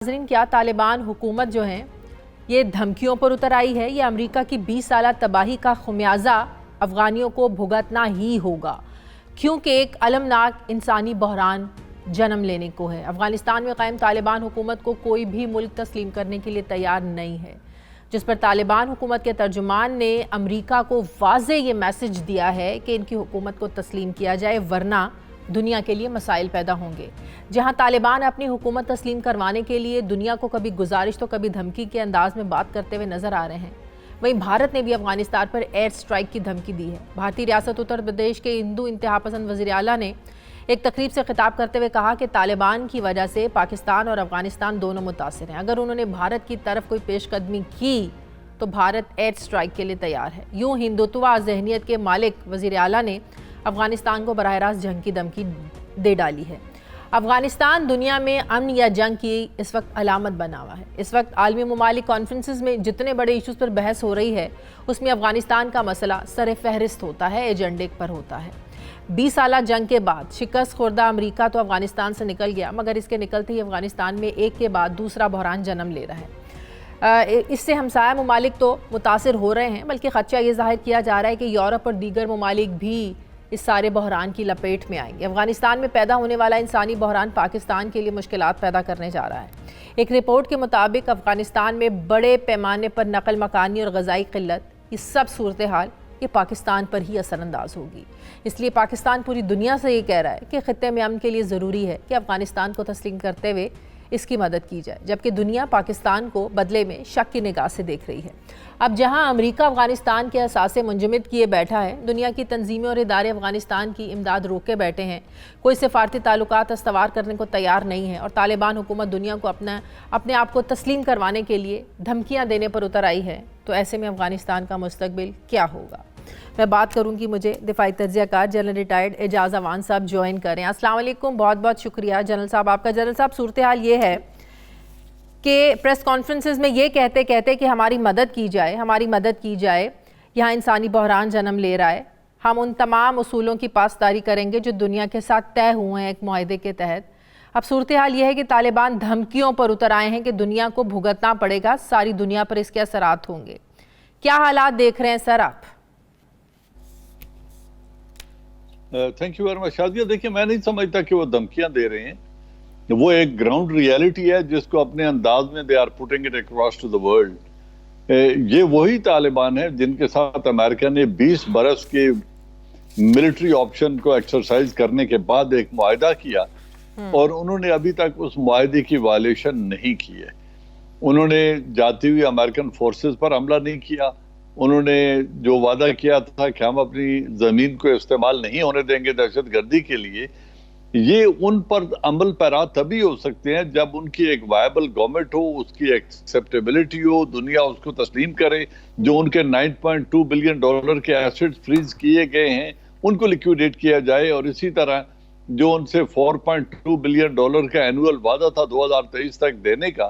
ناظرین، کیا طالبان حکومت جو ہے یہ دھمکیوں پر اتر آئی ہے یا امریکہ کی 20 سالہ تباہی کا خمیازہ افغانیوں کو بھگتنا ہی ہوگا؟ کیونکہ ایک المناک انسانی بحران جنم لینے کو ہے۔ افغانستان میں قائم طالبان حکومت کو کوئی بھی ملک تسلیم کرنے کے لیے تیار نہیں ہے، جس پر طالبان حکومت کے ترجمان نے امریکہ کو واضح یہ میسج دیا ہے کہ ان کی حکومت کو تسلیم کیا جائے ورنہ دنیا کے لیے مسائل پیدا ہوں گے۔ جہاں طالبان اپنی حکومت تسلیم کروانے کے لیے دنیا کو کبھی گزارش تو کبھی دھمکی کے انداز میں بات کرتے ہوئے نظر آ رہے ہیں، وہیں بھارت نے بھی افغانستان پر ایئر سٹرائک کی دھمکی دی ہے۔ بھارتی ریاست اتر پردیش کے ہندو انتہا پسند وزیر اعلیٰ نے ایک تقریب سے خطاب کرتے ہوئے کہا کہ طالبان کی وجہ سے پاکستان اور افغانستان دونوں متاثر ہیں۔ اگر انہوں نے بھارت کی طرف کوئی پیش قدمی کی تو بھارت ایئر سٹرائک کے لیے تیار ہے۔ یوں ہندوتوا ذہنیت کے مالک وزیر اعلیٰ نے افغانستان کو براہ راست جنگ کی دھمکی دے ڈالی ہے۔ افغانستان دنیا میں امن یا جنگ کی اس وقت علامت بنا ہوا ہے۔ اس وقت عالمی ممالک کانفرنسز میں جتنے بڑے ایشوز پر بحث ہو رہی ہے اس میں افغانستان کا مسئلہ سر فہرست ہوتا ہے، ایجنڈے پر ہوتا ہے۔ 20 سالہ جنگ کے بعد شکست خوردہ امریکہ تو افغانستان سے نکل گیا، مگر اس کے نکلتے ہی افغانستان میں ایک کے بعد دوسرا بحران جنم لے رہا ہے۔ اس سے ہمسایہ ممالک تو متاثر ہو رہے ہیں، بلکہ خدشہ یہ ظاہر کیا جا رہا ہے کہ یورپ اور دیگر ممالک بھی اس سارے بحران کی لپیٹ میں آئیں گے۔ افغانستان میں پیدا ہونے والا انسانی بحران پاکستان کے لیے مشکلات پیدا کرنے جا رہا ہے۔ ایک رپورٹ کے مطابق افغانستان میں بڑے پیمانے پر نقل مکانی اور غذائی قلت، یہ سب صورتحال یہ پاکستان پر ہی اثر انداز ہوگی۔ اس لیے پاکستان پوری دنیا سے یہ کہہ رہا ہے کہ خطے میں امن کے لیے ضروری ہے کہ افغانستان کو تسلیم کرتے ہوئے اس کی مدد کی جائے، جبکہ دنیا پاکستان کو بدلے میں شک کی نگاہ سے دیکھ رہی ہے۔ اب جہاں امریکہ افغانستان کے اثاثے منجمد کیے بیٹھا ہے، دنیا کی تنظیمیں اور ادارے افغانستان کی امداد روکے بیٹھے ہیں، کوئی سفارتی تعلقات استوار کرنے کو تیار نہیں ہے، اور طالبان حکومت دنیا کو اپنے آپ کو تسلیم کروانے کے لیے دھمکیاں دینے پر اتر آئی ہے، تو ایسے میں افغانستان کا مستقبل کیا ہوگا؟ میں بات کروں گی، مجھے دفاعی تجزیہ کار جنرل ریٹائرڈ اعجاز اوان صاحب جوائن کریں۔ السلام علیکم، بہت بہت شکریہ جنرل صاحب آپ کا۔ جنرل صاحب، صورتحال یہ ہے کہ پریس کانفرنسز میں یہ کہتے کہ ہماری مدد کی جائے، یہاں انسانی بحران جنم لے رہا ہے، ہم ان تمام اصولوں کی پاسداری کریں گے جو دنیا کے ساتھ طے ہوئے ہیں ایک معاہدے کے تحت۔ اب صورتحال یہ ہے کہ طالبان دھمکیوں پر اتر آئے ہیں کہ دنیا کو بھگتنا پڑے گا، ساری دنیا پر اس کے اثرات ہوں گے۔ کیا حالات دیکھ رہے ہیں سر آپ؟ Thank you very much Shadia. دیکھیں، میں نہیں سمجھتا کہ وہ دھمکیاں دے رہے ہیں، وہ ایک گراؤنڈ ریالٹی ہے جس کو اپنے انداز میں they are putting it across to the world. یہ وہی طالبان ہیں جن کے ساتھ امریکہ نے 20 برس کے ملٹری آپشن کو ایکسرسائز کرنے کے بعد ایک معاہدہ کیا، اور انہوں نے ابھی تک اس معاہدے کی وائلیشن نہیں کی ہے۔ انہوں نے جاتی ہوئی امریکن فورسز پر حملہ نہیں کیا، انہوں نے جو وعدہ کیا تھا کہ ہم اپنی زمین کو استعمال نہیں ہونے دیں گے دہشت گردی کے لیے، یہ ان پر عمل پیرا تبھی ہو سکتے ہیں جب ان کی ایک وائبل گورنمنٹ ہو، اس کی ایکسیپٹیبلٹی ہو، دنیا اس کو تسلیم کرے، جو ان کے $9.2 بلین کے ایسٹس فریز کیے گئے ہیں ان کو لیکویڈیٹ کیا جائے، اور اسی طرح جو ان سے $4.2 بلین کا اینول وعدہ تھا 2023 تک دینے کا،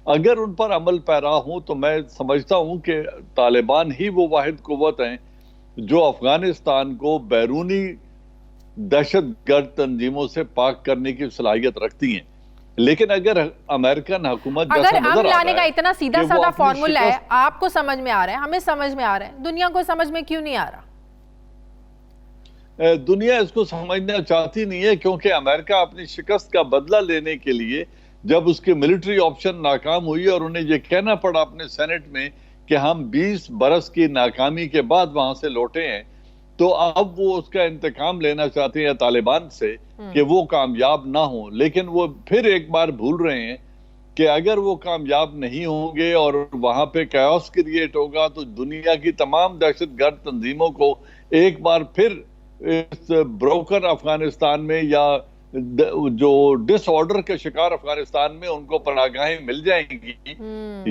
اگر ان پر عمل پیرا ہوں تو میں سمجھتا ہوں کہ طالبان ہی وہ واحد قوت ہیں جو افغانستان کو بیرونی دہشت گرد تنظیموں سے پاک کرنے کی صلاحیت رکھتی ہیں۔ لیکن اگر امریکن حکومت اگر امن لانے کا اتنا سیدھا سادہ فارمولا ہے، آپ کو سمجھ میں آ رہا ہے، ہمیں سمجھ میں آ رہا ہے، دنیا کو سمجھ میں کیوں نہیں آ رہا؟ دنیا اس کو سمجھنا چاہتی نہیں ہے، کیونکہ امریکہ اپنی شکست کا بدلہ لینے کے لیے جب اس کی ملٹری آپشن ناکام ہوئی اور انہیں یہ کہنا پڑا اپنے سینٹ میں کہ ہم 20 برس کی ناکامی کے بعد وہاں سے لوٹے ہیں، تو اب وہ اس کا انتقام لینا چاہتے ہیں طالبان سے کہ وہ کامیاب نہ ہوں۔ لیکن وہ پھر ایک بار بھول رہے ہیں کہ اگر وہ کامیاب نہیں ہوں گے اور وہاں پہ کیوس کریٹ ہوگا تو دنیا کی تمام دہشت گرد تنظیموں کو ایک بار پھر اس بروکن افغانستان میں یا جو ڈس آرڈر کے شکار افغانستان میں ان کو پناہگاہیں مل جائیں گی۔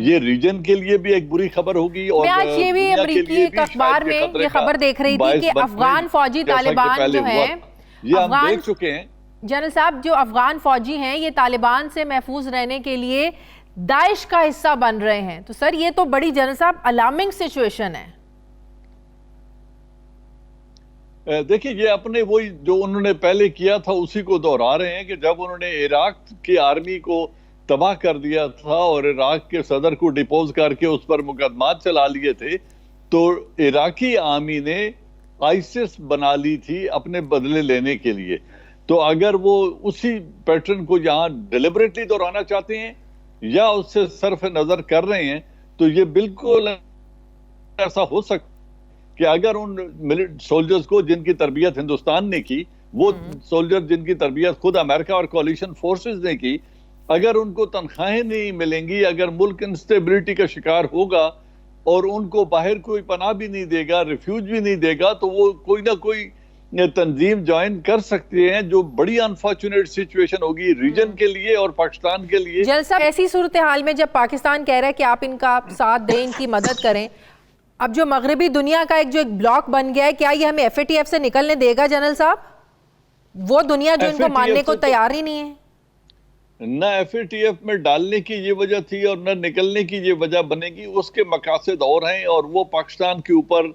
یہ ریجن کے لیے بھی ایک بری خبر ہوگی، اور میں آج یہ بھی امریکی ایک اخبار میں یہ خبر دیکھ رہی تھی کہ افغان فوجی طالبان جو ہیں، یہ ہم دیکھ چکے ہیں جنرل صاحب، جو افغان فوجی ہیں یہ طالبان سے محفوظ رہنے کے لیے داعش کا حصہ بن رہے ہیں، تو سر یہ تو بڑی جنرل صاحب الارمنگ سچویشن ہے۔ دیکھیں، یہ اپنے وہی جو انہوں نے پہلے کیا تھا اسی کو دہرا رہے ہیں کہ جب انہوں نے عراق کی آرمی کو تباہ کر دیا تھا اور عراق کے صدر کو ڈیپوز کر کے اس پر مقدمات چلا لیے تھے، تو عراقی آرمی نے آئیسس بنا لی تھی اپنے بدلے لینے کے لیے. تو اگر وہ اسی پیٹرن کو یہاں ڈیلیبریٹلی دہرانا چاہتے ہیں یا اس سے صرف نظر کر رہے ہیں، تو یہ بالکل ایسا ہو سکتا کہ اگر ان سولجرز کو جن کی تربیت ہندوستان نے کی، وہ سولجر جن کی تربیت خود امریکہ اور کولیشن فورسز نے کی، اگر ان کو تنخواہیں نہیں ملیں گی، اگر ملک انسٹیبلٹی کا شکار ہوگا اور ان کو باہر کوئی پناہ بھی نہیں دے گا، ریفیوج بھی نہیں دے گا، تو وہ کوئی نہ کوئی تنظیم جوائن کر سکتے ہیں، جو بڑی انفارچونیٹ سچویشن ہوگی ریجن کے لیے اور پاکستان کے لیے. جلسہ ایسی صورتحال میں جب پاکستان کہہ رہا ہے کہ آپ ان کا ساتھ دیں، ان کی مدد کریں، اب جو مغربی دنیا کا ایک بلاک بن گیا ہے، کیا یہ ہمیں ایف اے ٹی ایف سے نکلنے دے گا جنرل صاحب؟ وہ دنیا جو ان کو ماننے کو تیار ہی نہیں ہے. نہ ایف اے ٹی ایف میں ڈالنے کی یہ وجہ تھی اور نہ نکلنے کی یہ وجہ بنے گی. اس کے مقاصد اور ہیں، اور وہ پاکستان کے اوپر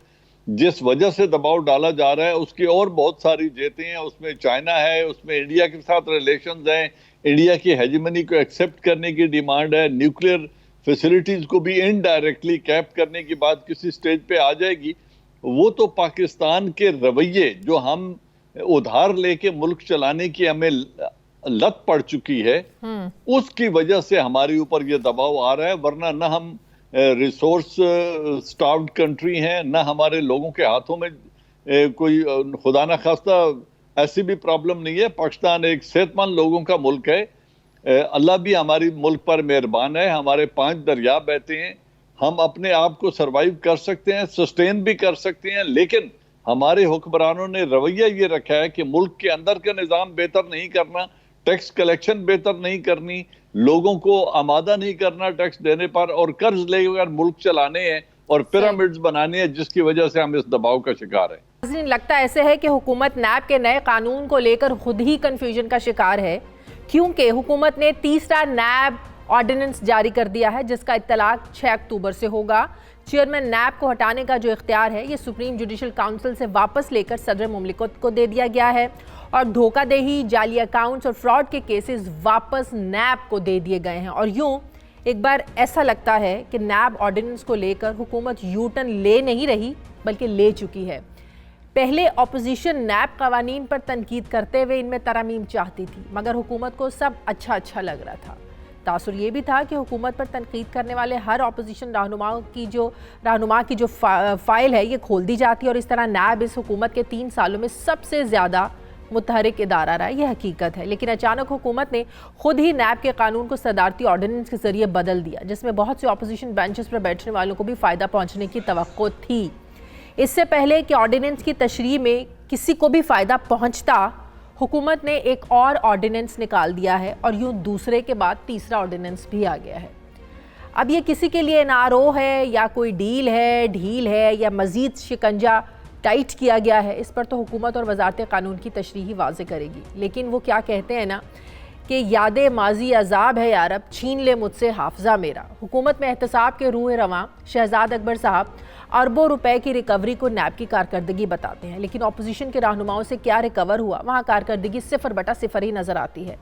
جس وجہ سے دباؤ ڈالا جا رہا ہے اس کی اور بہت ساری جہتیں ہیں. اس میں چائنا ہے، اس میں انڈیا کے ساتھ ریلیشنز ہیں، انڈیا کی ہیجمنی کو ایکسیپٹ کرنے کی ڈیمانڈ ہے، نیوکلیئر فیسلٹیز کو بھی انڈائریکٹلی کیپ کرنے کی بات کسی سٹیج پہ آ جائے گی. وہ تو پاکستان کے رویے جو ہم ادھار لے کے ملک چلانے کی ہمیں لت پڑ چکی ہے، اس کی وجہ سے ہمارے اوپر یہ دباؤ آ رہا ہے. ورنہ نہ ہم ریسورس سٹاروڈ کنٹری ہیں، نہ ہمارے لوگوں کے ہاتھوں میں کوئی خدا نہ خواستہ ایسی بھی پرابلم نہیں ہے. پاکستان ایک صحت مند لوگوں کا ملک ہے. اللہ بھی ہماری ملک پر مہربان ہے. ہمارے 5 دریا بہتے ہیں، ہم اپنے آپ کو سروائیو کر سکتے ہیں، سسٹین بھی کر سکتے ہیں. لیکن ہمارے حکمرانوں نے رویہ یہ رکھا ہے کہ ملک کے اندر کا نظام بہتر نہیں کرنا، ٹیکس کلیکشن بہتر نہیں کرنی، لوگوں کو آمادہ نہیں کرنا ٹیکس دینے پر، اور قرض لے کر ملک چلانے ہیں اور پیرامڈز بنانے ہیں، جس کی وجہ سے ہم اس دباؤ کا شکار ہیں. لگتا ایسے ہے کہ حکومت نیب کے نئے قانون کو لے کر خود ہی کنفیوژن کا شکار ہے، کیونکہ حکومت نے تیسرا نیب آرڈیننس جاری کر دیا ہے جس کا اطلاق 6 اکتوبر سے ہوگا. چیئرمین نیب کو ہٹانے کا جو اختیار ہے یہ سپریم جوڈیشل کاؤنسل سے واپس لے کر صدر مملکت کو دے دیا گیا ہے، اور دھوکہ دہی، جعلی اکاؤنٹس اور فراڈ کے کیسز واپس نیب کو دے دیے گئے ہیں. اور یوں ایک بار ایسا لگتا ہے کہ نیب آرڈیننس کو لے کر حکومت یو ٹرن لے نہیں رہی بلکہ لے چکی ہے. پہلے اپوزیشن نیب قوانین پر تنقید کرتے ہوئے ان میں ترامیم چاہتی تھی، مگر حکومت کو سب اچھا لگ رہا تھا. تاثر یہ بھی تھا کہ حکومت پر تنقید کرنے والے ہر اپوزیشن رہنما کی جو فائل ہے یہ کھول دی جاتی ہے، اور اس طرح نیب اس حکومت کے 3 سالوں میں سب سے زیادہ متحرک ادارہ رہا ہے. یہ حقیقت ہے. لیکن اچانک حکومت نے خود ہی نیب کے قانون کو صدارتی آرڈیننس کے ذریعے بدل دیا، جس میں بہت سے اپوزیشن بینچز پر بیٹھنے والوں کو بھی فائدہ پہنچنے کی توقع تھی. اس سے پہلے کہ آرڈیننس کی تشریح میں کسی کو بھی فائدہ پہنچتا، حکومت نے ایک اور آرڈیننس نکال دیا ہے، اور یوں دوسرے کے بعد تیسرا آرڈیننس بھی آ گیا ہے. اب یہ کسی کے لیے NRO ہے یا کوئی ڈیل ہے، ڈھیل ہے، یا مزید شکنجہ ٹائٹ کیا گیا ہے، اس پر تو حکومت اور وزارت قانون کی تشریح واضح کرے گی. لیکن وہ کیا کہتے ہیں نا کہ یاد ماضی عذاب ہے یارب، چھین لے مجھ سے حافظہ میرا. حکومت میں احتساب کے روح رواں شہزاد اکبر صاحب اربوں روپے کی ریکوری کو نیب کی کارکردگی بتاتے ہیں، لیکن اپوزیشن کے رہنماؤں سے کیا ریکور ہوا، وہاں کارکردگی 0/0 ہی نظر آتی ہے.